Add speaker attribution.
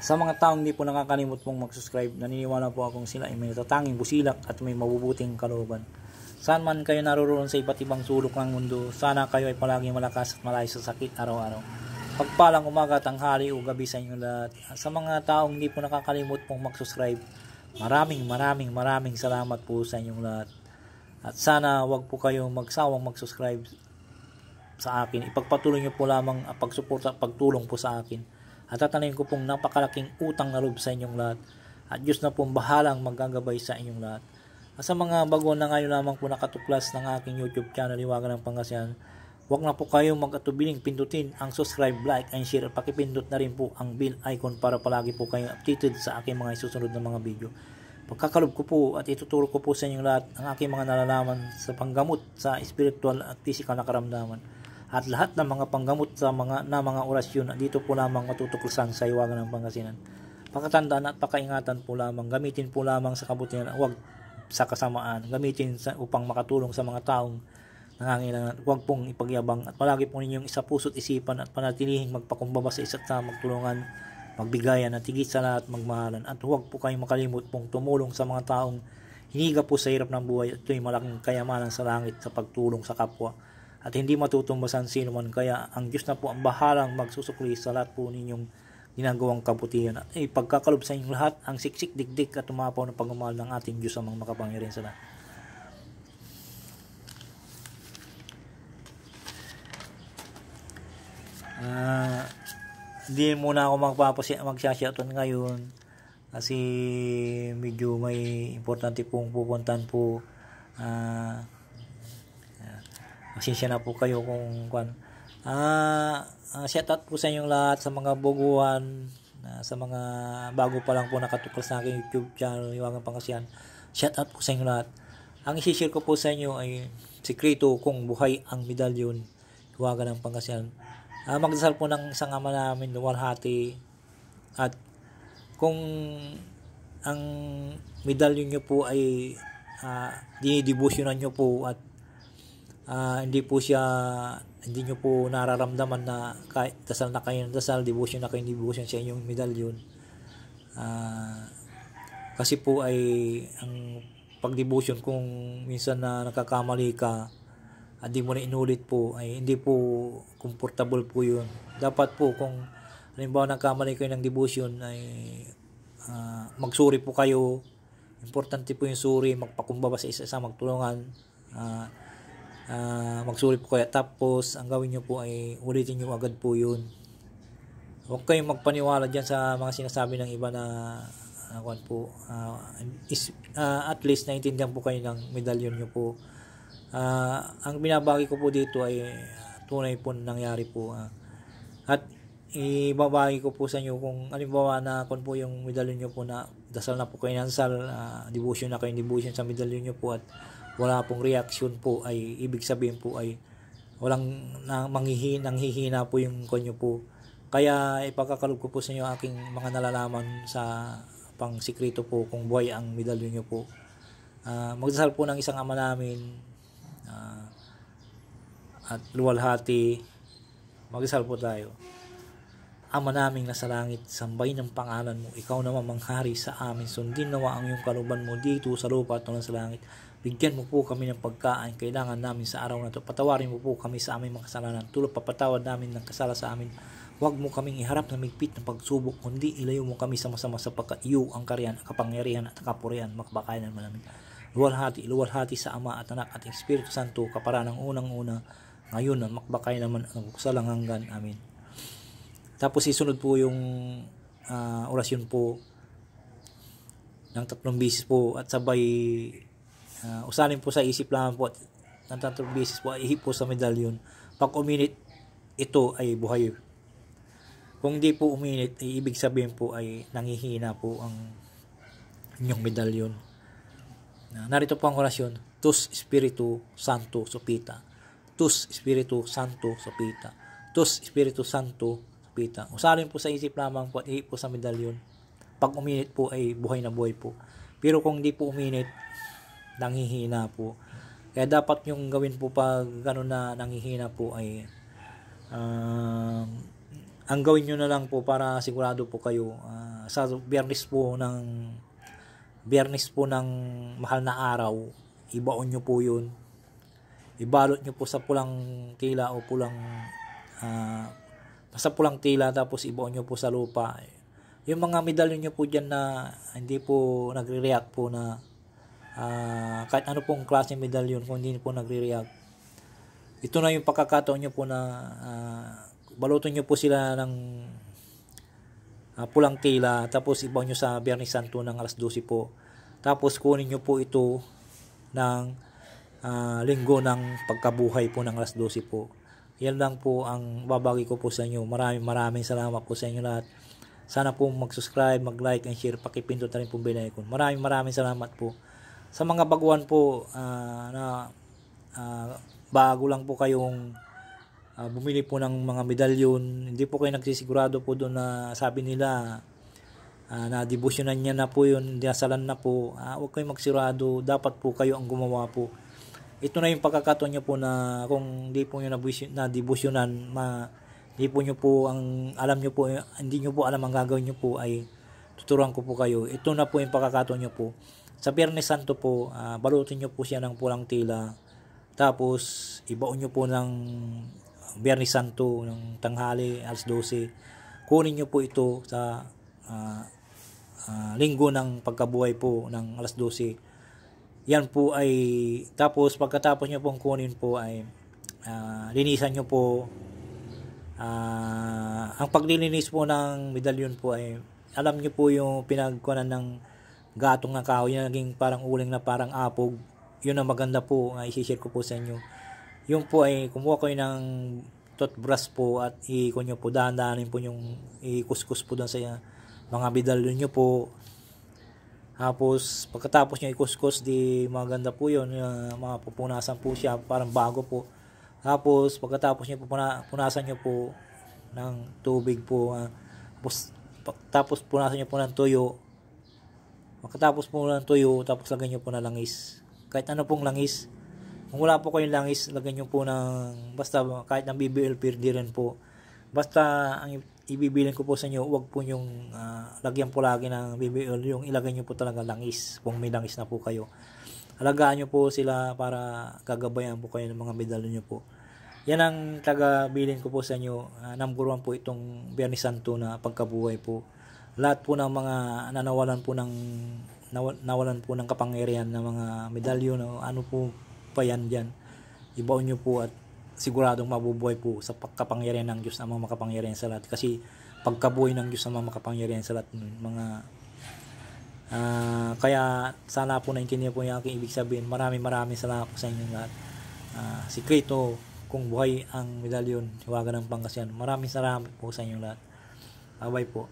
Speaker 1: Sa mga taong hindi po nakakalimot pong mag-subscribe, naniniwala po akong sila ay may natatanging busilak at may mabubuting kalooban. Saan man kayo naroon sa iba't ibang sulok ng mundo, sana kayo ay palaging malakas at malayo sa sakit araw-araw. Pagpalang umaga, tanghali o gabi sa inyong lahat. Sa mga taong hindi po nakakalimot pong mag-subscribe, maraming salamat po sa inyong lahat. At sana wag po kayong magsawang mag-subscribe sa akin. Ipagpatuloy niyo po lamang ang pagsuporta at pagtulong po sa akin. At tatanayin ko pong napakalaking utang na loob sa inyong lahat. At Diyos na pong bahalang maggagabay sa inyong lahat. At sa mga bago na ngayon lamang po nakatuklas ng aking YouTube channel, Liwagan ng Pangasinan, huwag na po kayong mag-atubiling pindutin ang subscribe, like, and share. At pakipindot na rin po ang bell icon para palagi po kayong updated sa aking mga isusunod na mga video. Pagkakalob ko po at ituturo ko po sa inyong lahat ang aking mga nalalaman sa panggamot sa spiritual at physical na karamdaman. At lahat ng mga panggamot sa mga orasyon at dito po lamang matutuklasan sa Liwagan ng Pangasinan. Pakatandaan at pakaingatan po lamang, gamitin po lamang sa kabutihan, huwag sa kasamaan, gamitin upang makatulong sa mga taong nangangailangan, huwag pong ipagyabang at palagi po ninyong isa puso't isipan at panatilihing magpakumbaba sa isa't sa magtulungan, magbigayan at higit sa lahat magmahalan. At huwag po kayong makalimot pong tumulong sa mga taong hiniga po sa hirap ng buhay at ito'y malaking kayamanan sa langit sa pagtulong sa kapwa. At hindi matutumbasan sino man, kaya ang Diyos na po ang bahalang magsusukli sa lahat po ninyong ginagawang kabutihan. At pagkakalob sa inyong lahat ang siksik, digdig at tumapaw na pagmamahal ng ating Diyos amang makapangyarihan sa lahat. Hindi muna ako magsashoutout ngayon kasi medyo may importante pong pupuntahan po. Pasensya na po kayo kung shoutout po sa inyong lahat, sa mga baguhan, sa mga bago pa lang po nakatuklas sa aking YouTube channel, Liwagan ng Pangasinan. Shoutout po sa inyong lahat. Ang isi-share ko po sa inyo ay sikreto kung buhay ang medalyon, Liwagan ng Pangasinan. Magdasal po ng isang ama namin, luwalhati, at kung ang medalyon nyo po ay dinidibusyonan nyo po at hindi nyo po nararamdaman na kahit dasal na kayo ng dasal, devotion na kayo devotion sa inyong medalyon, kasi po ay ang pagdevotion kung minsan na nakakamali ka at di mo na inulit po ay hindi po comfortable po yun. Dapat po kung halimbawa nagkamali kayo ng devotion ay magsuri po kayo. Importante po yung suri, magpakumbaba sa isa magtulungan, magsuri po kayo, tapos ang gawin nyo po ay ulitin nyo agad po yun. Huwag kayong magpaniwala dyan sa mga sinasabi ng iba na at least naintindihan po kayo ng medalyon nyo po. Ang binabagi ko po dito ay tunay po nangyari po, at ibabagi ko po sa inyo kung halimbawa na kung po yung medalyon nyo po na dasal na po kayo ng dasal, devotion na kayo devotion sa medalyon nyo po at wala pong reaction po, ay ibig sabihin po ay walang nanghihina po yung konyo po. Kaya ipagkakalob ko po sa inyo aking mga nalalaman sa pang sikreto po kung buhay ang medalyon nyo po. Magdasal po ng isang ama namin at luwalhati. Magdasal po tayo. Ama naming nasa langit, sambahin ang pangalan mo. Ikaw naman manghari sa amin. Sundin nawa ang iyong kalooban mo dito sa lupa at sa langit. Bigyan mo po kami ng pagkain kailangan namin sa araw na ito. Patawarin mo po kami sa aming mga kasalanan, tulad papatawad namin ng kasala sa amin. Huwag mo kaming iharap na migpit ng pagsubok, kundi ilayo mo kami sa masama, sapagkat iyo ang kariyan, kapangyarihan at kapurihan, makabakayan naman namin. Luwalhati sa Ama at Anak at Espiritu Santo, kapara ng unang-una, ngayon na makbakay naman ang salang hanggan. Amen. Tapos isunod po yung orasyon po ng 3 beses po at sabay usalin po sa isip lang po at ng 3 beses po ay ihip po sa medalyon. Pag uminit, ito ay buhay. Kung di po uminit, ay ibig sabihin po ay nanghihina po ang inyong medalyon. Narito po ang orasyon: Tus Espiritu Santo Sopita. Tus Espiritu Santo Sopita. Tus Espiritu Santo Sopita. Usalin po sa isip lamang po at ihip po sa medalyon. Pag uminit po ay buhay na buhay po. Pero kung di po uminit, nanghihina po. Kaya dapat yung gawin po pag gano'n na nanghihina po ay ang gawin nyo na lang po para sigurado po kayo, sa Biyernes po ng mahal na araw, ibaon nyo po yun. Ibalot nyo po sa pulang tila o basta pulang tila, tapos ibaon nyo po sa lupa. Yung mga medalyon nyo po dyan na hindi po nagre-react po na kahit ano pong klase medalyon, kung hindi po nagre-react, ito na yung pagkakataon nyo po na balutin nyo po sila ng pulang tila, tapos ibaon nyo sa Biyernes Santo ng alas 12 po. Tapos kunin nyo po ito ng linggo ng pagkabuhay po ng alas 12 po. Yan lang po ang babagi ko po sa inyo. Maraming salamat po sa inyo lahat. Sana po mag-subscribe, mag-like and share, pakipindot na rin po bell icon. Maraming salamat po. Sa mga baguhan po na bago lang po kayong bumili po ng mga medalyon, hindi po kayo nagsisigurado po doon na sabi nila na debosyonan niya na po yun, dinasalan na po, huwag kayong magsigurado, dapat po kayo ang gumawa po. Ito na yung pagkakataon nyo po na kung hindi po nyo na debosyonan, hindi po nyo po ang alam nyo po, hindi nyo po alam ang gagawin nyo po, ay tuturuan ko po kayo. Ito na po yung pagkakataon nyo po. Sa Biyernes Santo po, balutin nyo po siya ng pulang tila, tapos ibaon nyo po ng Biyernes Santo ng tanghali, alas 12. Kunin nyo po ito sa linggo ng pagkabuhay po ng alas 12. Yan po ay, tapos pagkatapos nyo pong kunin po ay linisan nyo po. Ang paglilinis po ng medalyon po ay, alam nyo po yung pinagkunan ng gatong na kahoy na naging parang uling na parang apog. Yun ang maganda po, i-share ko po sa inyo. Yung po ay kumuha kayo ng toothbrush po at ikon nyo po, dahan-dahanin po yung ikuskus po doon sa mga medalyon nyo po. Tapos pagkatapos nyo ikuskus, di maganda po yun, mapupunasan po siya, parang bago po. Tapos pagkatapos nyo punasan nyo po ng tubig po, tapos punasan nyo po ng tuyo. Pagkatapos po ng tuyo, tapos lagyan nyo po ng langis, kahit ano pong langis. Kung wala po kayong langis, lagyan nyo po ng, basta kahit ng BBL, pwede rin po. Basta ang ibibilin ko po sa inyo, huwag po yung lagyan po lagi ng BBL, yung ilagay nyo po talaga langis, kung may langis na po kayo. Alagaan nyo po sila para gagabayan po kayo ng mga medalyon nyo po. Yan ang tagabilin ko po sa inyo. Number 1 po itong Biyernes Santo na pagkabuhay po. Lahat po ng mga nawalan po ng kapangyarihan na mga medalyon, ano po pa yan dyan, ibaon nyo po at siguradong mabubuhay po sa kapangyarihan ng Diyos, ang mga makapangyarihan sa lahat. Kasi pagkabuhay ng Diyos ang mga makapangyarihan sa lahat, kaya sana po naintindihan po yung aking ibig sabihin. Maraming salamat po sa inyong lahat. Sikreto kung buhay ang medalyon, Hiwaga ng Pangasinan. Maraming salamat po sa inyong lahat. Bye po.